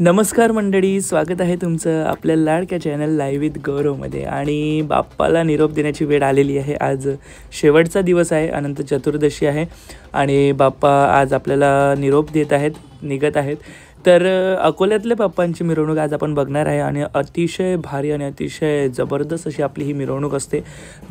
नमस्कार मंडळी, स्वागत आहे तुमचं आपल्या लाडक्या चॅनल लाईव्ह विथ गौरवमध्ये. आणि बाप्पाला निरोप देण्याची वेळ आलेली आहे. आज शेवटचा दिवस आहे, अनंत चतुर्दशी आहे आणि बाप्पा आज आपल्याला निरोप देत आहेत, निघत आहेत. तर अकोल्यातल्या बाप्पांची मिरवणूक आज आपण बघणार आहे आणि अतिशय भारी आणि अतिशय जबरदस्त अशी आपली ही मिरवणूक असते.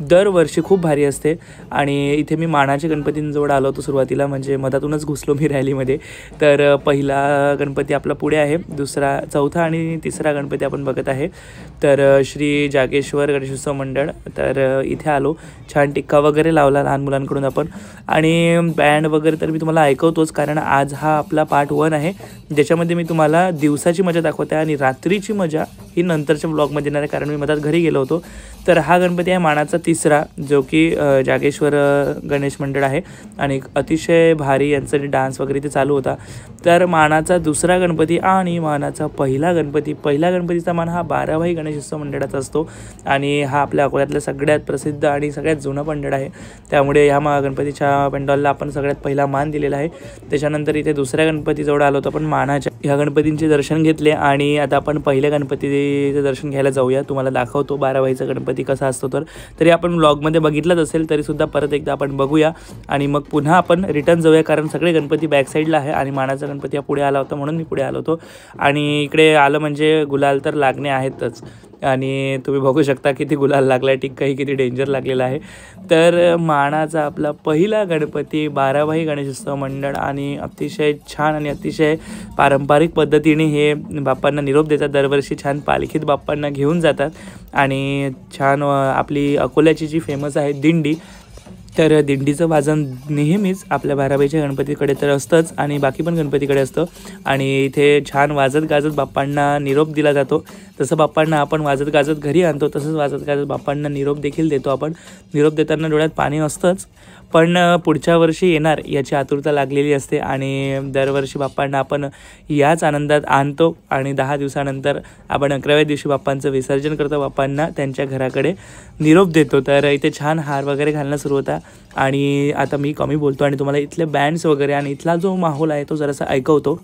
दरवर्षी खूप भारी असते. आणि इथे मी मानाच्या गणपतींजवळ आलो होतो सुरुवातीला, म्हणजे मधातूनच घुसलो मी रॅलीमध्ये. तर पहिला गणपती आपला पुढे आहे, दुसरा, चौथा आणि तिसरा गणपती आपण बघत आहे. तर श्री जागेश्वर गणेशोत्सव मंडळ. तर इथे आलो, छान टिक्का वगैरे लावला लहान मुलांकडून आपण, आणि बँड वगैरे तर मी तुम्हाला ऐकवतोच, कारण आज हा आपला पार्ट 1 आहे, ज्याच्यामध्ये मी तुम्हाला दिवसाची मजा दाखवते आणि रात्रीची मजा ही नंतरच्या ब्लॉगमध्ये येणार आहे, कारण मी मधात घरी गेलो होतो. तर हा गणपती आहे मानाचा तिसरा, जो की जागेश्वर गणेश मंडळ आहे आणि अतिशय भारी यांचं डान्स वगैरे ते चालू होता. तर मानाचा दुसरा गणपती आणि मानाचा पहिला गणपतीचा मान हा 12 गणेशोत्सव मंडळाचा असतो आणि हा आपल्या अकोल्यातल्या सगळ्यात प्रसिद्ध आणि सगळ्यात जुनं मंडळ आहे. त्यामुळे ह्या गणपतीच्या पेंडॉलला आपण सगळ्यात पहिला मान दिलेला आहे. त्याच्यानंतर इथे दुसऱ्या गणपतीजवळ आलो होतो आपण मानाच्या. ह्या गणपतींचे दर्शन घेतले आणि आता आपण पहिल्या गणपतीचं दर्शन घ्यायला जाऊया. तुम्हाला दाखवतो 12 गणपती कसा असतो. तरी आपण व्लॉगमध्ये बघितलंच असेल, तरीसुद्धा परत एकदा आपण बघूया आणि मग पुन्हा आपण रिटर्न जाऊया, कारण सगळे गणपती बॅक साईडला आहे आणि मानाचा गणपती हा पुढे आला होता म्हणून मी पुढे आलो होतो. आणि इकडे आलं म्हणजे गुलाल तर लागणे आहेतच, आणि तुम्ही बघू शकता किती गुलाल लागला आहे, टिक्काही किती डेंजर लागलेला आहे. तर मानाचा आपला पहिला गणपती 12 गणेशोत्सव मंडळ आणि अतिशय छान आणि अतिशय पारंपरिक पद्धतीने हे बाप्पांना निरोप देतात. दरवर्षी छान पालखीत बाप्पांना घेऊन जातात आणि छान आपली अकोल्याची जी फेमस आहे दिंडी, तर दिंडीचं वाजन नेहमीच आपल्या 12 गणपतीकडे तर असतंच आणि बाकी पण गणपतीकडे असतं. आणि इथे छान वाजत गाजत बाप्पांना निरोप दिला जातो. तसं बाप्पांना आपण वाजत गाजत घरी आणतो, तसंच वाजत गाजत बाप्पांना निरोप देखील देतो आपण. निरोप देताना डोळ्यात पाणी असतंच, पण पुढच्या वर्षी येणार याची आतुरता लागलेली असते आणि दरवर्षी बाप्पांना आपण याच आनंदात आणतो आणि 10 दिवसानंतर आपण 11व्या दिवशी बाप्पांचं विसर्जन करतो, बाप्पांना त्यांच्या घराकडे निरोप देतो. तर इथे छान हार वगैरे घालणं सुरू होता आणि आता मी कमी बोलतो आणि तुम्हाला इथले बँड्स वगैरे आणि इथला जो माहोल आहे तो जरासा ऐकवतो.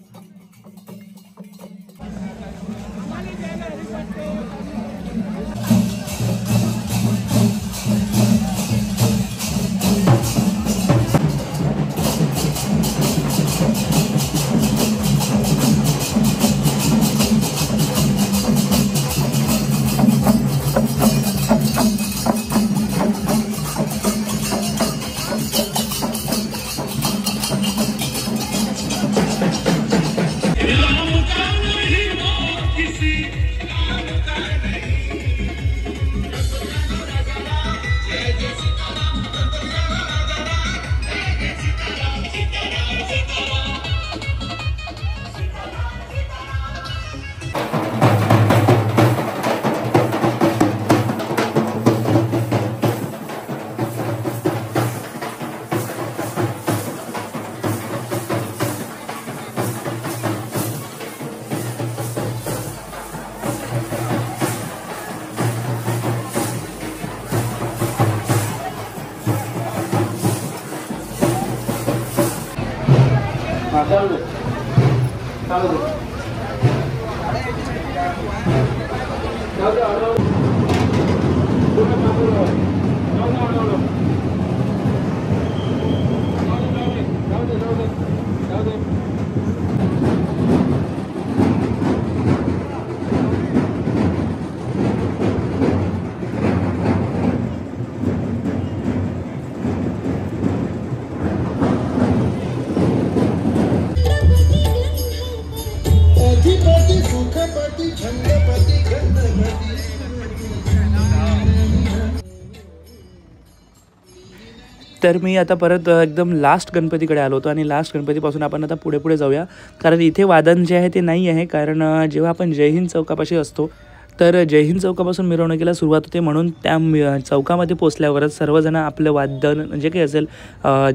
तर मी आता परत एकदम लास्ट गणपतीकडे आलो होतो आणि लास्ट गणपतीपासून आपण आता पुढे जाऊया, कारण इथे वादन जे आहे ते नाही आहे. कारण जेव्हा आपण जय हिंद चौकापाशी असतो तर जय हिंद चौकापासून मिरवणुकीला सुरुवात होते, म्हणून त्या चौकामध्ये पोचल्यावरच सर्वजण आपलं वादन जे काही असेल,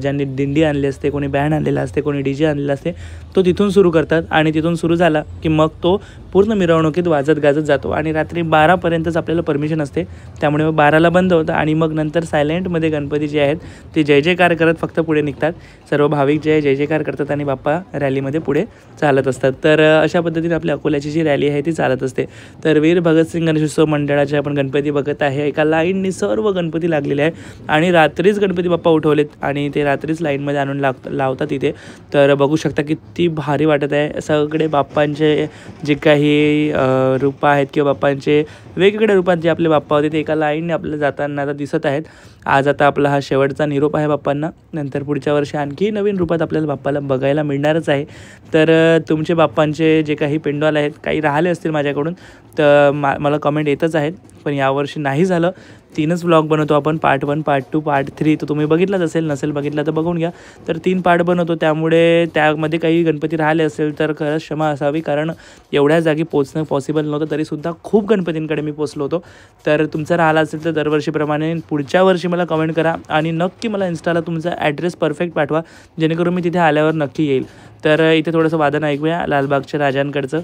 ज्यांनी दिंडी आणली असते, कोणी बँड आणलेला असते, कोणी DJ आणलेला असते, तो तिथून सुरू करतात आणि तिथून सुरू झाला की मग तो पूर्ण मिरवणुकीत वाजत गाजत जातो आणि रात्री 12पर्यंतच आपल्याला परमिशन असते, त्यामुळे मग 12ला बंद होतं आणि मग नंतर सायलेंटमध्ये गणपती जे आहेत ते जय जयकार करत फक्त पुढे निघतात. सर्व भाविक जे जय जयकार करतात आणि बाप्पा रॅलीमध्ये पुढे चालत असतात. तर अशा पद्धतीने आपल्या अकोल्याची जी रॅली आहे ती चालत असते. तर वीर भगतसिंग गणेशोत्सव मंडळाचे आपण गणपती बघत आहे. एका लाईननी सर्व गणपती लागलेले आहे आणि रात्रीच गणपती बाप्पा उठवलेत आणि ते रात्रीच लाईनमध्ये आणून लावतात इथे. तर बघू शकता किती भारी वाटत आहे. सगळे बाप्पांचे जे काही रूपं आहेत किंवा बाप्पांचे वेगवेगळ्या रूपात जे आपले बाप्पा होते ते एका लाईनने आपल्याला जाताना आता दिसत आहेत. आज आता आपला हा शेवटचा निरोप आहे बाप्पांना. नंतर पुढच्या वर्षी आणखी नवीन रूपात आपल्याला बाप्पाला बघायला मिळणारच आहे. तर तुमचे बाप्पांचे जे काही पेंडॉल आहेत काही राहिले असतील माझ्याकडून तर मला कमेंट येतच आहेत, पण यावर्षी नाही झालं. 3च व्लॉग बनवतो आपण, पार्ट 1, पार्ट 2, पार्ट 3. तर तुम्ही बघितलाच असेल, नसेल बघितला तर बघून घ्या. तर 3 पार्ट बनवतो, त्यामुळे त्यामध्ये काही गणपती राहिले असेल तर खरंच क्षमा असावी, कारण एवढ्या जागी पोचणं पॉसिबल नव्हतं. तरीसुद्धा खूप गणपतींकडे मी पोचलो होतो. तर तुमचा राहिला असेल तर दरवर्षीप्रमाणे पुढच्या वर्षी मला कमेंट करा आणि नक्की मला इन्स्टाला तुमचा ॲड्रेस परफेक्ट पाठवा, जेणेकरून मी तिथे आल्यावर नक्की येईल. तर इथे थोडंसं वादन ऐकूया लालबागच्या राजांकडचं.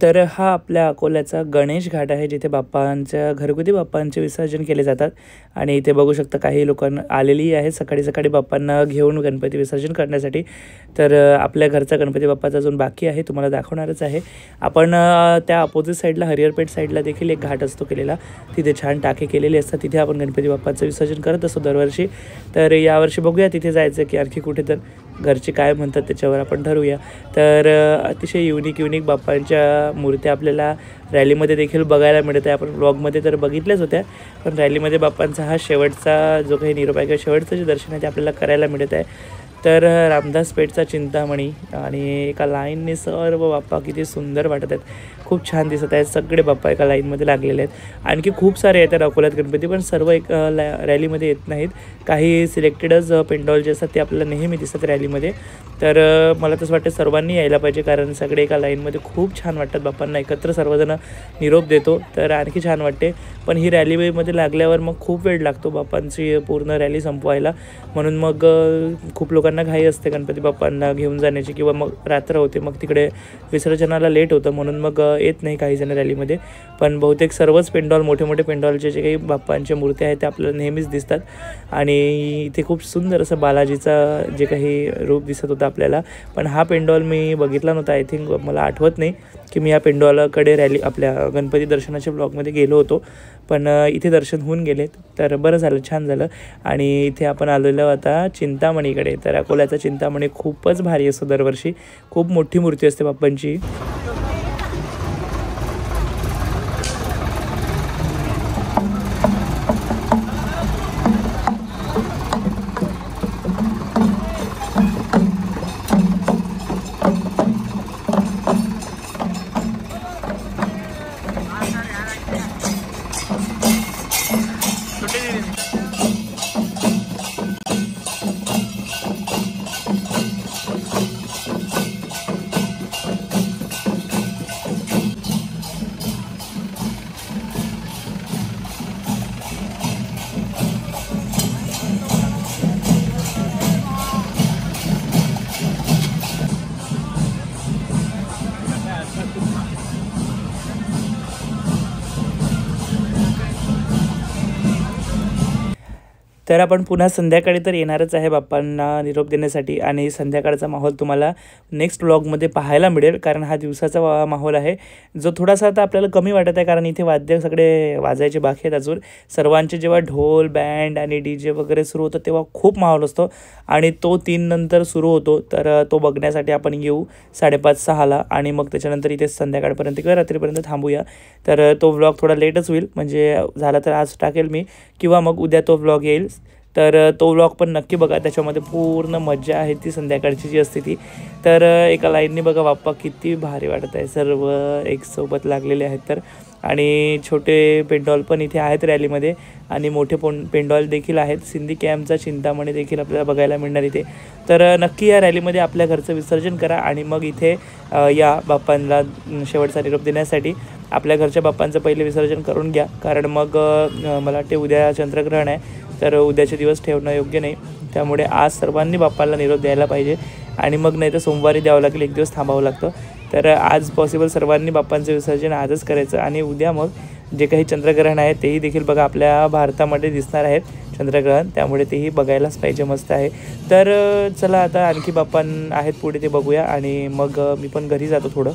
तर हा आपल्या अकोल्याचा गणेश घाट आहे, जिथे घरगुती बाप्पांचे विसर्जन केले जातात. आणि इथे बघू शकता काही लोकांना आलेली आहे सकाळी सकाळी बाप्पांना घेऊन गणपती विसर्जन करण्यासाठी. तर आपल्या घरचा गणपती बाप्पाचा अजून बाकी आहे, तुम्हाला दाखवणारच आहे. आपण त्या अपोजिट साईडला हरिहरपेठ साईडला देखील एक घाट असतो केलेला, तिथे छान टाके केलेले असतात, तिथे आपण गणपती बाप्पाचं विसर्जन करत असतो दरवर्षी. तर यावर्षी बघूया तिथे जायचं की आणखी कुठे, तर घरचे काय म्हणतात त्याच्यावर आपण ठरवूया. तर अतिशय युनिक बाप्पांच्या मूर्त्या आपल्याला रॅलीमध्ये देखील बघायला मिळत आहे. आपण व्लॉगमध्ये तर बघितल्याच होत्या, पण रॅलीमध्ये बाप्पांचा हा शेवटचा जो काही निरोप आहे किंवा शेवटचं जे दर्शन आहे ते आपल्याला करायला मिळत आहे. तर रामदास पेठचा चिंतामणी आणि एका लाईनने सर्व बाप्पा किती सुंदर वाटत आहेत, खूप छान दिसत आहेत. सगळे बाप्पा एका लाईनमध्ये लागलेले आहेत. आणखी खूप सारे येतात अकोल्यात गणपती, पण सर्व एक रॅलीमध्ये येत नाहीत. काही सिलेक्टेडच पेंडॉल जे असतात ते आपल्याला नेहमी दिसतात रॅलीमध्ये. तर मला तसं वाटतं सर्वांनी यायला पाहिजे, कारण सगळे एका लाईनमध्ये खूप छान वाटतात. बाप्पांना एकत्र सर्वजण निरोप देतो तर आणखी छान वाटते. पण ही रॅलीमध्ये लागल्यावर मग खूप वेळ लागतो बाप्पांची पूर्ण रॅली संपवायला, म्हणून मग खूप लोकांना घाई असते गणपती बाप्पांना घेऊन जाण्याची, किंवा मग रात्र होते, मग तिकडे विसर्जनाला लेट होतं, म्हणून मग येत नाही काही जण रॅलीमध्ये. पण बहुतेक सर्वच पेंडॉल, मोठे पेंडॉलचे जे काही बाप्पांच्या मूर्त्या आहेत ते आपल्याला नेहमीच दिसतात. आणि इथे खूप सुंदर असं बालाजीचा जे काही रूप दिसत होतं आपल्याला. पण हा पेंडॉल मी बघितला नव्हता, आय थिंक मला आठवत नाही की मी या पेंडॉलकडे आपल्या गणपती दर्शनाच्या ब्लॉगमध्ये गेलो होतो, पण इथे दर्शन होऊन गेलेत. तर बरं झालं, छान झालं. आणि इथे आपण आलेलो आता चिंतामणीकडे. तर अकोल्याचा चिंतामणी खूपच भारी असतो दरवर्षी, खूप मोठी मूर्ती असते बाप्पांची. तर आपण पुन्हा संध्याकाळी तर येणारच आहे बाप्पांना निरोप देण्यासाठी आणि संध्याकाळचा माहोल तुम्हाला नेक्स्ट व्लॉगमध्ये पाहायला मिळेल, कारण हा दिवसाचा माहोल आहे जो थोडासा आता आपल्याला कमी वाटत आहे, कारण इथे वाद्य सगळे वाजायचे बाकी आहेत अजून. सर्वांचे जेव्हा ढोल बँड आणि DJ वगैरे सुरू होतं तेव्हा खूप माहोल असतो आणि तो 3 नंतर सुरू होतो. तर तो बघण्यासाठी आपण येऊ 5:30-6ला आणि मग त्याच्यानंतर इथे संध्याकाळपर्यंत किंवा रात्रीपर्यंत थांबूया. तर तो व्लॉग थोडा लेटच होईल, म्हणजे झाला तर आज टाकेल मी किंवा मग उद्या तो व्लॉग येईल. तर तो व्लॉग पण नक्की बघा, त्याच्यामध्ये पूर्ण मजा आहे ती संध्याकाळची जी असते ती. तर एका लाईनने बघा बाप्पा किती भारी वाटत आहे, सर्व एक सोबत लागलेले आहेत. तर आणि छोटे पेंडॉल पण इथे आहेत रॅलीमध्ये आणि मोठे पेंडॉल देखील आहेत. सिंधी कॅम्पचा चिंतामणी देखील आपल्याला बघायला मिळणार इथे. तर नक्की या रॅलीमध्ये आपल्या घरचं विसर्जन करा आणि मग इथे या बाप्पांना शेवटचा निरोप देण्यासाठी. आपल्या घरच्या बाप्पांचं पहिले विसर्जन करून घ्या, कारण मग मला वाटते उद्या चंद्रग्रहण आहे, तर उद्याचे दिवस ठेवणं योग्य नाही. त्यामुळे आज सर्वांनी बाप्पाला निरोप द्यायला पाहिजे आणि मग नाही तर सोमवारी द्यावं लागेल, एक दिवस थांबावं लागतं. तर आज पॉसिबल सर्वांनी बाप्पांचं विसर्जन आजच करायचं आणि उद्या मग जे काही चंद्रग्रहण आहे तेही देखील बघा आपल्या भारतामध्ये दिसणार आहेत चंद्रग्रहण, त्यामुळे तेही बघायलाच पाहिजे, मस्त आहे. तर चला आता आणखी बाप्पा आहेत पुढे ते बघूया आणि मग मी पण घरी जातो थोडं.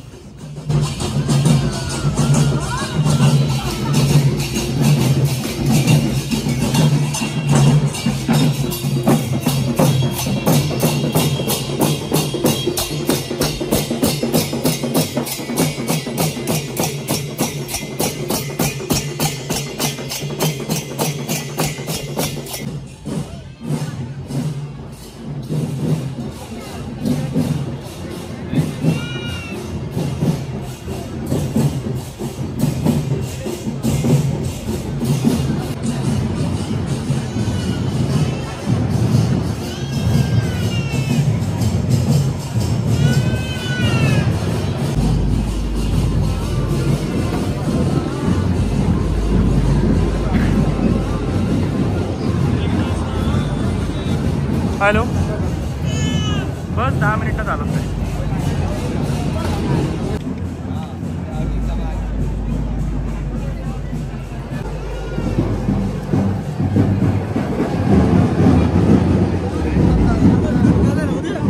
हॅलो, बस 10 मिनिटात आलो तरी.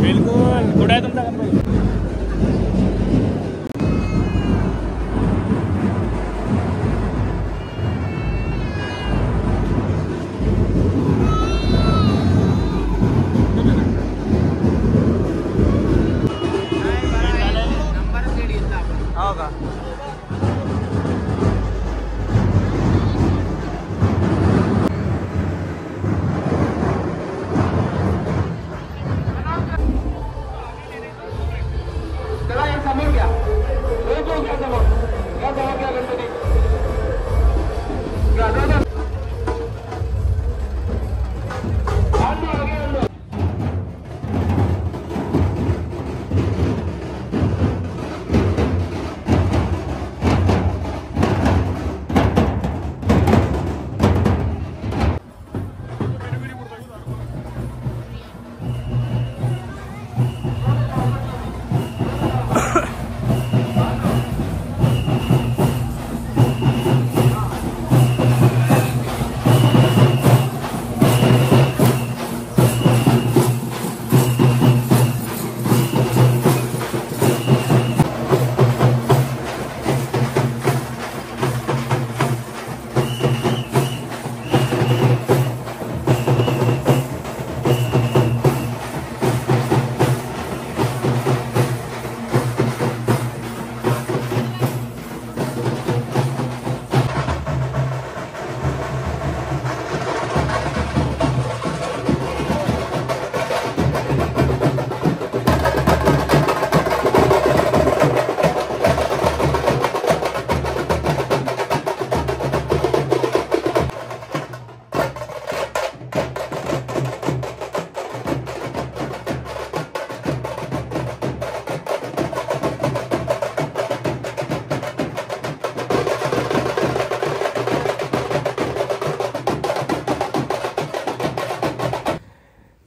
बिलकुल. कुठे आहे तुमचा गणपती? हो का?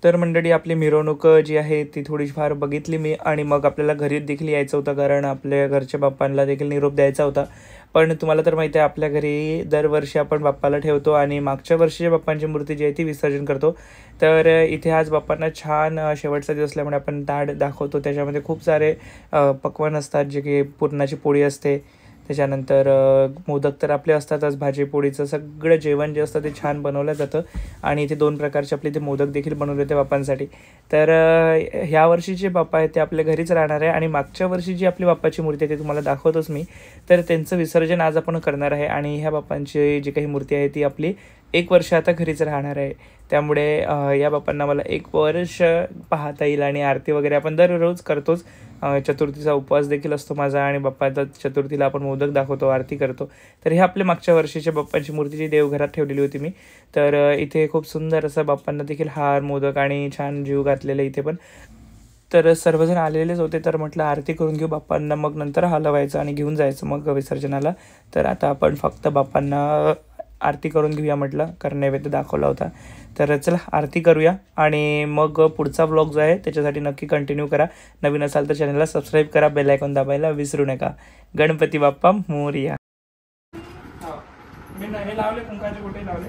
तर मंडळी आपली मिरवणूक जी आहे ती थोडीफार बघितली मी आणि मग आपल्याला घरी देखील यायचं होतं, कारण आपल्या घरच्या बाप्पांना देखील निरोप द्यायचा होता. पण तुम्हाला तर माहिती आहे आपल्या घरी दरवर्षी आपण बाप्पाला ठेवतो आणि मागच्या वर्षीच्या बाप्पांची मूर्ती जी आहे ती विसर्जन करतो. तर इथे आज बाप्पांना छान शेवटचा दिवस असल्यामुळे आपण ताट दाखवतो. त्याच्यामध्ये खूप सारे पक्वान असतात, जे की पुरणाची पोळी असते, त्याच्यानंतर मोदक तर आपले असतातच, भाजी पोळीचं सगळं जेवण जे असतं ते छान बनवलं जातं. आणि इथे 2 प्रकारचे आपले ते मोदक देखील बनवले होते बाप्पांसाठी. तर ह्या वर्षीचे बाप्पा आहेत ते आपल्या घरीच राहणार आहे आणि मागच्या वर्षी जी आपली बाप्पाची मूर्ती आहे ती तुम्हाला दाखवतोच मी. तर त्यांचं विसर्जन आज आपण करणार आहे आणि ह्या बाप्पांची जी काही मूर्ती आहे ती आपली 1 वर्ष आता घरीच राहणार आहे. त्यामुळे या बाप्पांना मला 1 वर्ष पाहता येईल आणि आरती वगैरे आपण दररोज करतोच. चतुर्थीचा उपवास देखील असतो माझा आणि बाप्पाचा चतुर्थीला आपण मोदक दाखवतो, आरती करतो. तर हे आपल्या मागच्या वर्षीच्या बाप्पांची मूर्तीची देवघरात ठेवलेली होती मी. तर इथे खूप सुंदर असं बाप्पांना देखील हार, मोदक आणि छान जीव घातलेलं इथे पण. तर सर्वजण आलेलेच होते, तर म्हटलं आरती करून घेऊ बाप्पांना, मग नंतर हलवायचं आणि घेऊन जायचं मग विसर्जनाला. तर आता आपण फक्त बाप्पांना आरती करून घेऊया म्हटलं, कारण नैवेद्य दाखवला होता. तर चला आरती करूया आणि मग पुढचा व्लॉग जो आहे त्याच्यासाठी नक्की कंटिन्यू करा. नवीन असाल तर चॅनलला सबस्क्राईब करा, बेल आयकॉन दाबायला विसरू नका. गणपती बाप्पा मोरया. मी हे लावले कुंकाचे कुठे लावले.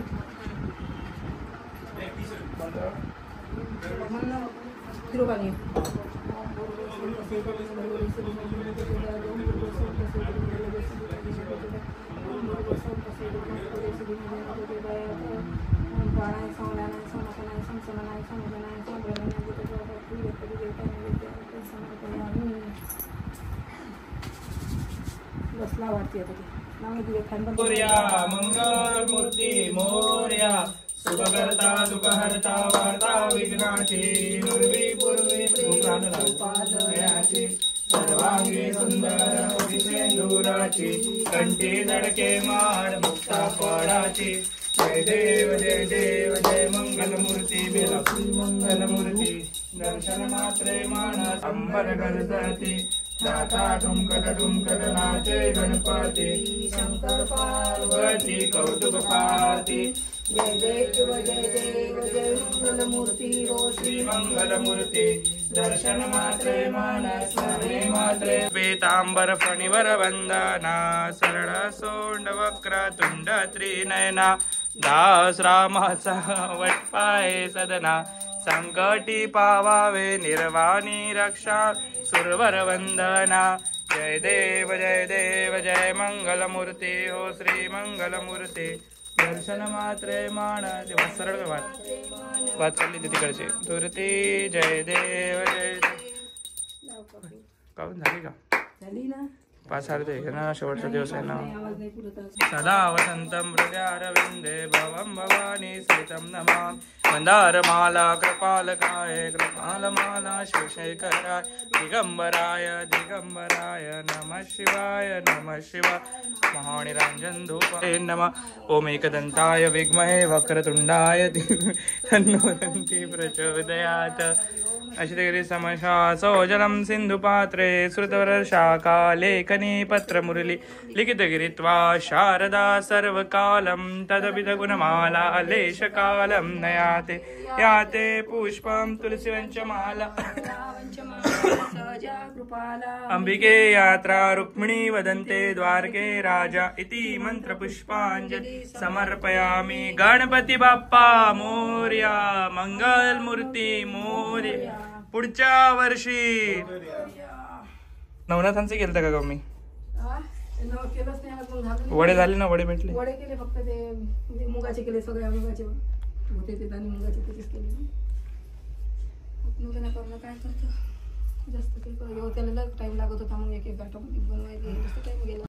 मोरया मंगल मूर्ती मोरया, सुखकर्ता दुःखहर्ता वार्ता विघ्नाची, पूर्वी पूर्वी सर्वांगी सुंदर सिंदुराची, कंठी धडके माड मुक्ता पडाची. जय देव जय देव जय मंगलमूर्ती, बेलापूर मंगलमूर्ती, दर्शन मात्रे मानस अंबर गरजती, दाता ठुमकट ठुमकट नाचे गणपती, शंकर पार्वती कौतुक पाती. जय देव जय मंगलमूर्ती हो श्री मंगलमूर्ती, दर्शन मात्रे मानस रे मात्रे. पीतांबर फणीवर वंदना, सरळ सोंड वक्र तुंड त्रिनयना, दास रामाचा वटपाय सदना, संकटी पावावे निर्वाणी रक्षा, सुरवर वंदना. जय देव जय मंगलमूर्ती हो श्री मंगलमूर्ती, दर्शन मात्रे मानस. सरळ वाट चालली तिकडचे तुरती. जय देव जय काऊन झाली का झाली ना 5 अर्धे ना, शेवटचा दिवस आहे ना. सदा वसंतम हृदयारविंदे भवं भवानी स्थितं नमामि, मंदारमाला कृपालकाय कृपालमाला शिवशेखराय, दिगंबराय दिगंबराय नमः शिवाय महानिरंजन धूपाय नमः. ओम एकदंताय विद्महे वक्रतुंडाय धीमहि तन्नो दन्ति प्रचोदयात्. अश्वगिरी समशा सौजलम सिंधुपात्रे, श्रुतवर्षाका लेखनी पत्रमुरली, लिखितगिरित्वा शारदा सर्वकालं, तदपित गुणमाला लेशकालं नयाते, याते पुष्पं तुलसीवंचमाला. अंबिके यात्रा रुक्मिणी वदन्ते द्वारके राजा, इति मंत्र पुष्पांजलि समर्पयामि. गणपती बाप्पा मोरया, मंगल मूर्ती मोरया. पुढच्या वर्षी नवनाथांचे केलं का मी वडे झाले ना, वडे भेटले, वडे केले फक्त ते मुगाचे केले, सगळ्या मुगाचे होते ते दाणे मुगाचे तेच केले. काय करतो जास्त काही त्याला टाइम लागत होता, मग एक गाठामध्ये बनवायचे जास्त टाइम गेला.